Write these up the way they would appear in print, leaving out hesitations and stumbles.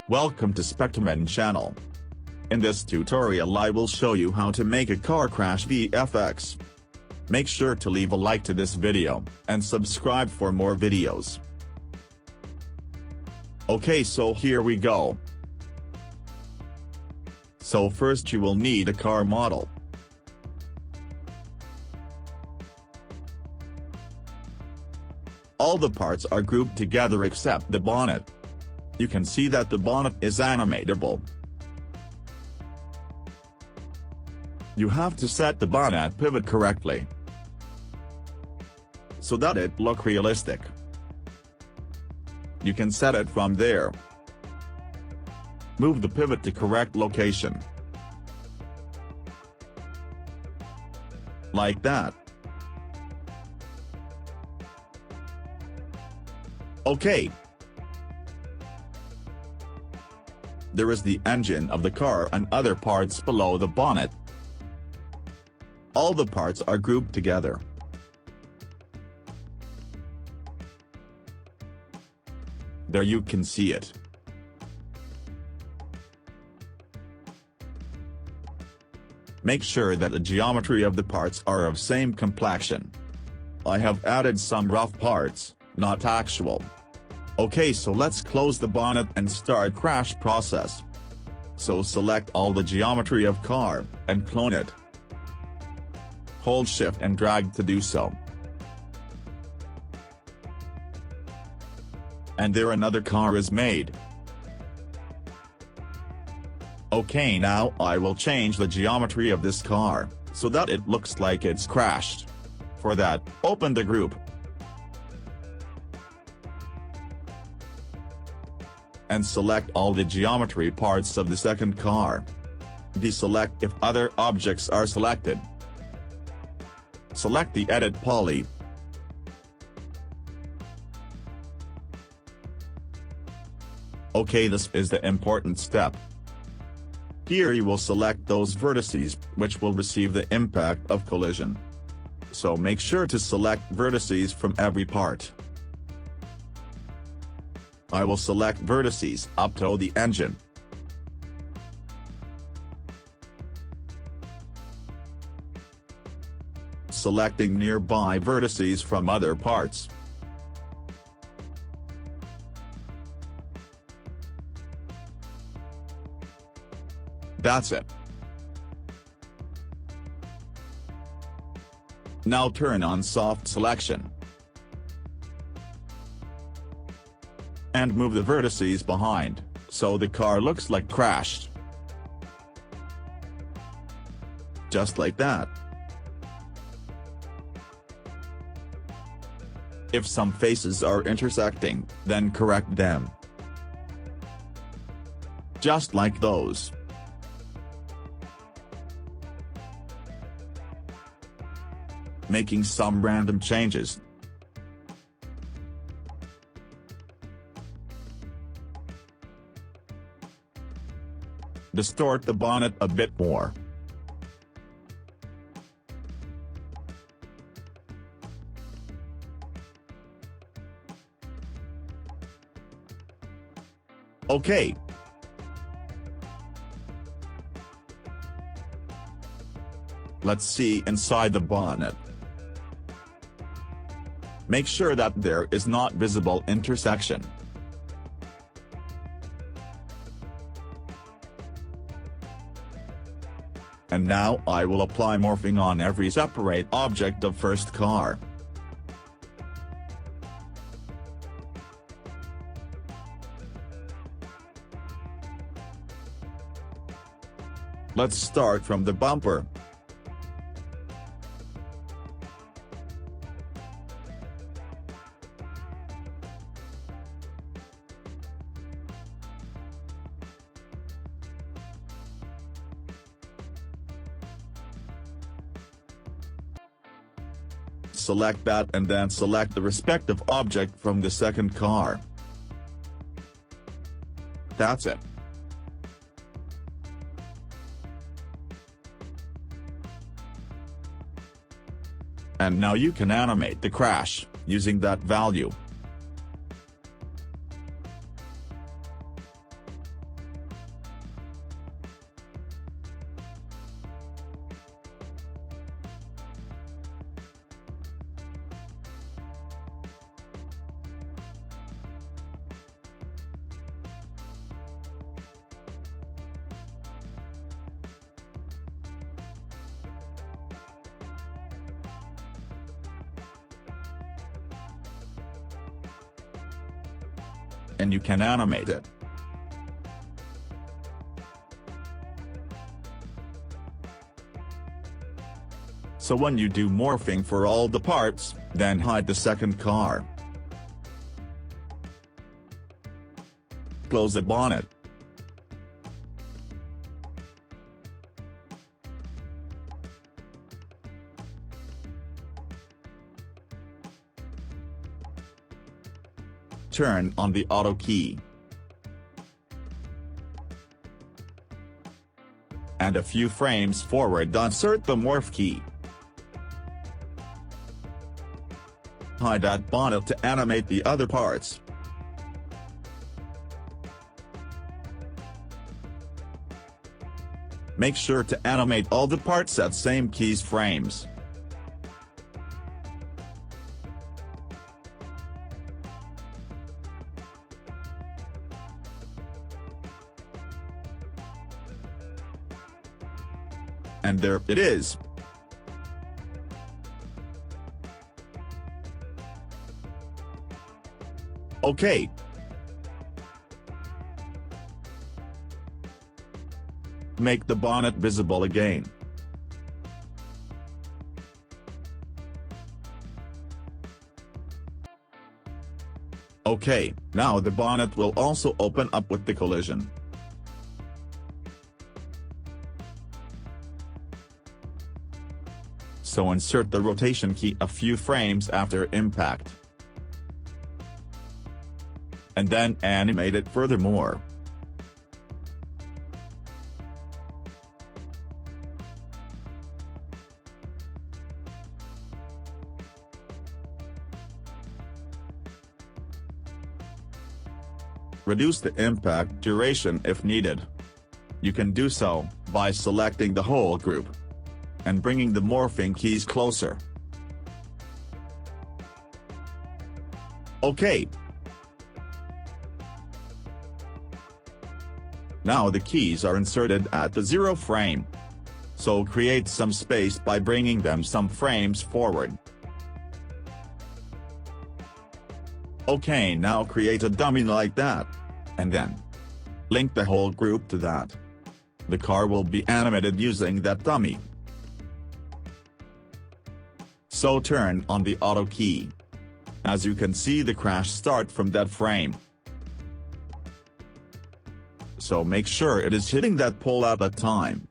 Welcome to Spectrum channel. In this tutorial I will show you how to make a car crash VFX. Make sure to leave a like to this video, and subscribe for more videos. Okay, so here we go. So first you will need a car model. All the parts are grouped together except the bonnet. You can see that the bonnet is animatable. You have to set the bonnet pivot correctly, so that it look realistic. You can set it from there. Move the pivot to correct location. Like that. Okay. There is the engine of the car and other parts below the bonnet. All the parts are grouped together. There you can see it. Make sure that the geometry of the parts are of same complexion. I have added some rough parts, not actual. Okay, so let's close the bonnet and start crash process. So select all the geometry of car, and clone it. Hold shift and drag to do so. And there another car is made. Okay, now I will change the geometry of this car, so that it looks like it's crashed. For that, open the group. And select all the geometry parts of the second car. Deselect if other objects are selected. Select the Edit Poly. Okay, this is the important step. Here you will select those vertices, which will receive the impact of collision. So make sure to select vertices from every part. I will select vertices up to the engine. Selecting nearby vertices from other parts. That's it. Now turn on soft selection. And move the vertices behind, so the car looks like crashed. Just like that. If some faces are intersecting, then correct them. Just like those. Making some random changes. Distort the bonnet a bit more. Okay. Let's see inside the bonnet. Make sure that there is not visible intersection. And now I will apply morphing on every separate object of first car. Let's start from the bumper. Select that and then select the respective object from the second car. That's it. And now you can animate the crash, using that value. and you can animate it. So when you do morphing for all the parts, then hide the second car. Close the bonnet. Turn on the auto key. And a few frames forward, insert the morph key. Hide that bonnet to animate the other parts. Make sure to animate all the parts at same keys frames. And there it is. Okay. Make the bonnet visible again. Okay, now the bonnet will also open up with the collision. So insert the rotation key a few frames after impact. And then animate it furthermore. Reduce the impact duration if needed. You can do so by selecting the whole group and bringing the morphing keys closer. Okay. Now the keys are inserted at the 0 frame. So create some space by bringing them some frames forward. Okay, now create a dummy like that. And then link the whole group to that. The car will be animated using that dummy. So turn on the auto key. As you can see, the crash start from that frame. So make sure it is hitting that pole at that time.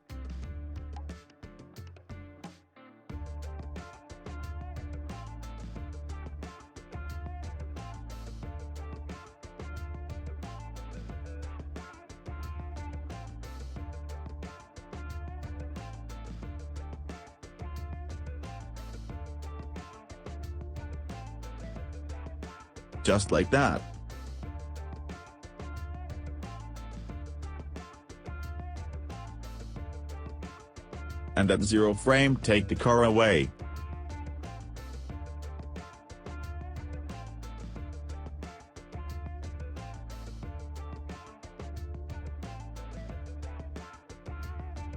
Just like that. And at 0 frame, take the car away.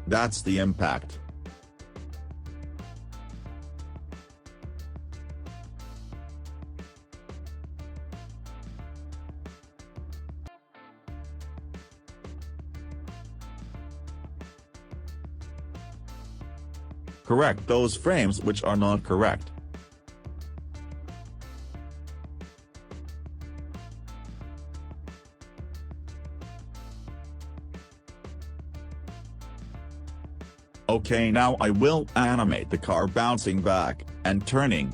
That's the impact. Correct those frames which are not correct. Okay, now I will animate the car bouncing back and turning.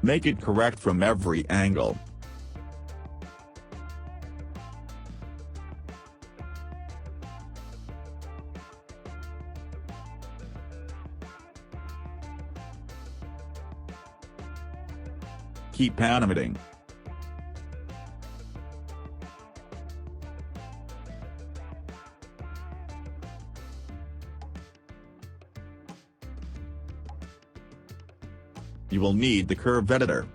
Make it correct from every angle. Keep animating. You will need the curve editor.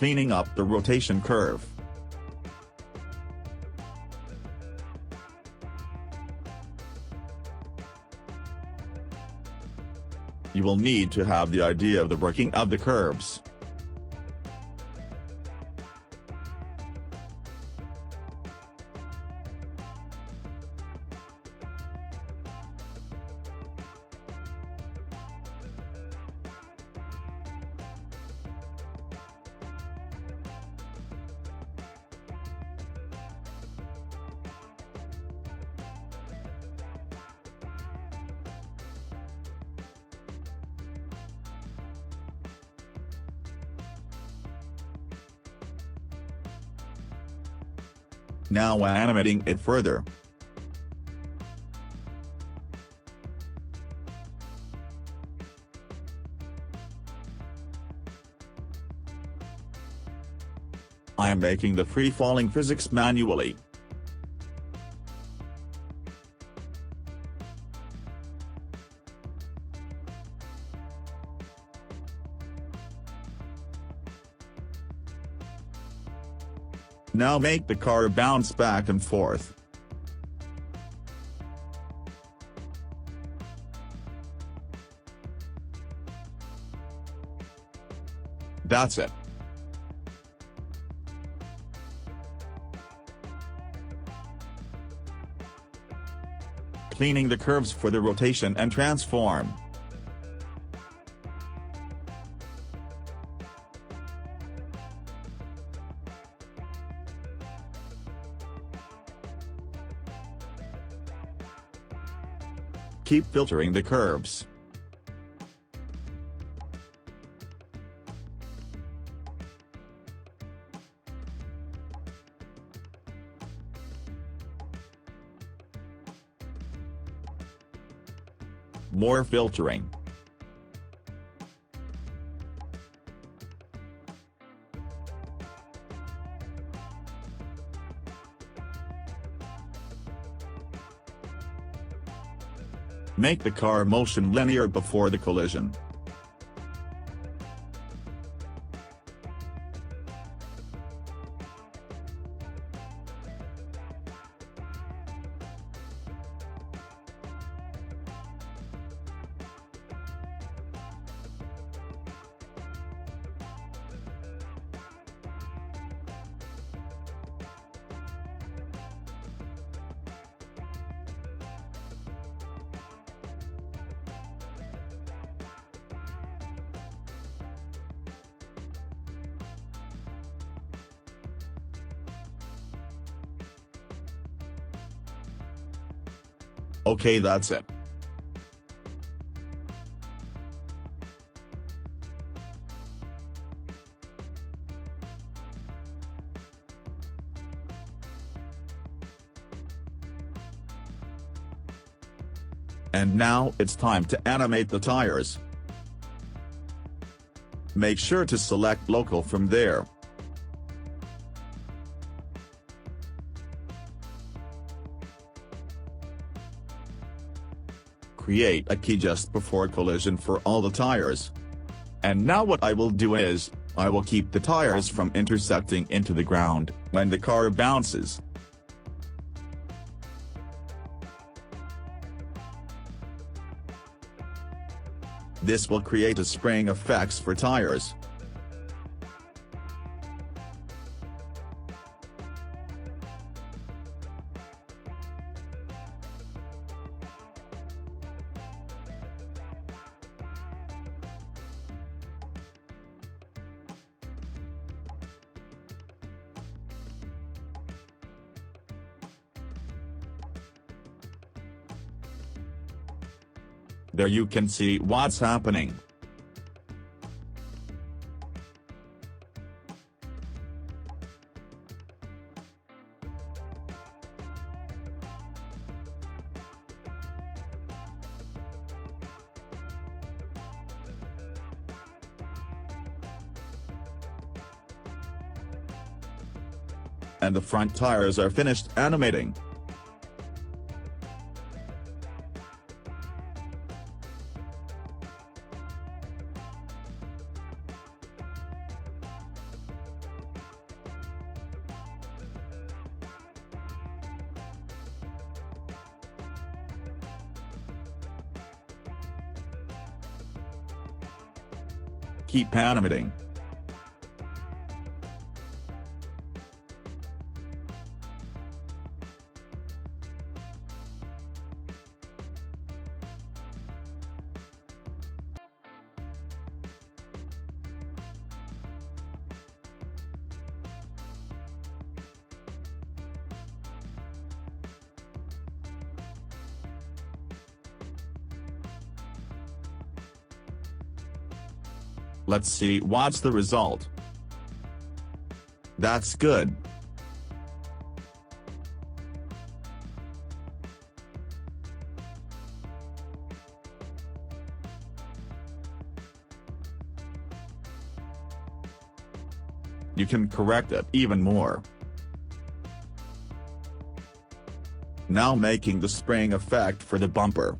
cleaning up the rotation curve. You will need to have the idea of the working of the curves. Now animating it further. I am making the free-falling physics manually. Now make the car bounce back and forth. That's it. Cleaning the curves for the rotation and transform. Keep filtering the curves. More filtering. Make the car motion linear before the collision. Okay, that's it. And now it's time to animate the tires. Make sure to select local from there. Create a key just before collision for all the tires. And now what I will do is, I will keep the tires from intersecting into the ground when the car bounces. This will create a spring effects for tires. There you can see what's happening. And the front tires are finished animating. keep animating. Let's see what's the result. That's good. You can correct it even more. Now making the spring effect for the bumper.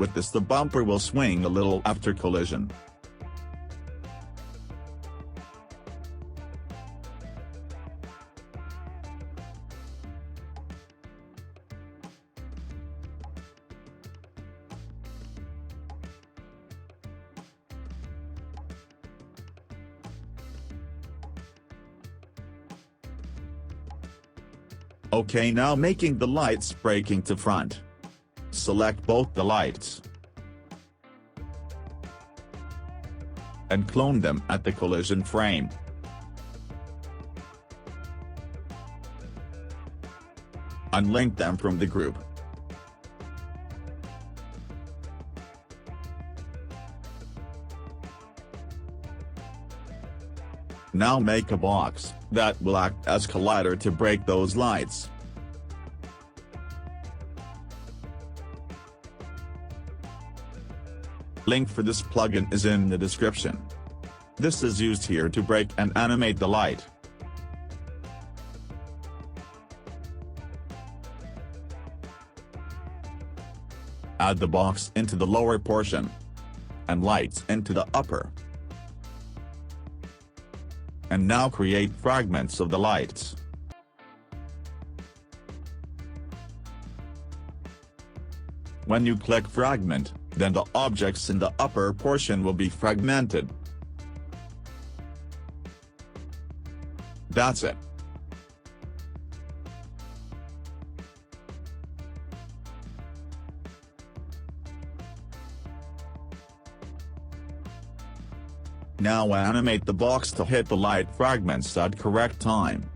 With this, the bumper will swing a little after collision. Okay, now making the lights braking to front. Select both the lights and clone them at the collision frame. Unlink them from the group. Now make a box that will act as collider to break those lights. Link for this plugin is in the description. This is used here to break and animate the light. Add the box into the lower portion and lights into the upper. And now create fragments of the lights. When you click fragment, then the objects in the upper portion will be fragmented. That's it. Now animate the box to hit the light fragments at correct time.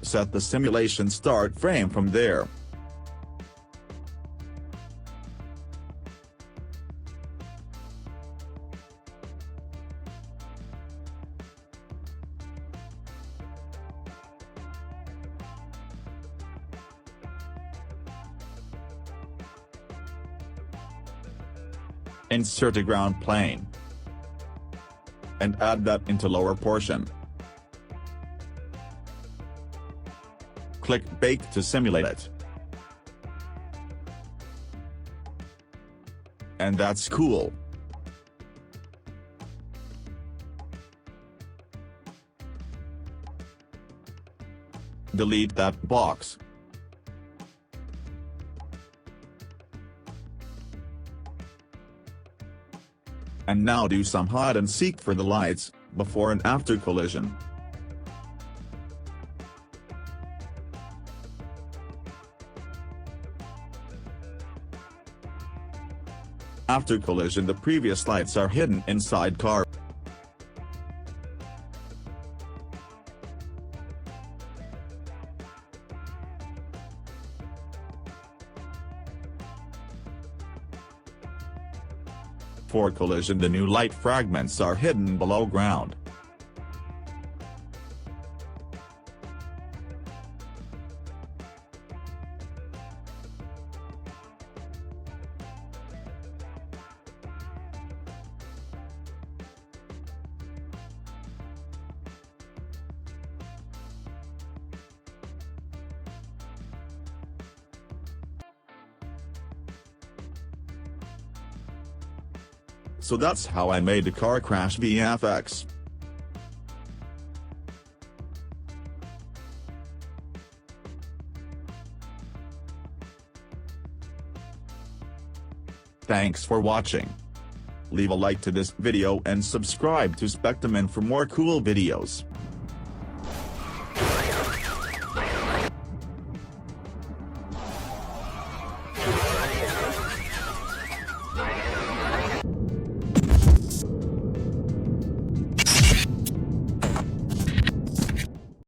Set the simulation start frame from there. Insert a ground plane and add that into lower portion. Click Bake to simulate it. And that's cool. Delete that box. And now do some hide and seek for the lights, before and after collision. After collision, the previous lights are hidden inside car. For collision, the new light fragments are hidden below ground. So that's how I made the car crash VFX. Thanks for watching. Leave a like to this video and subscribe to Spectamin for more cool videos.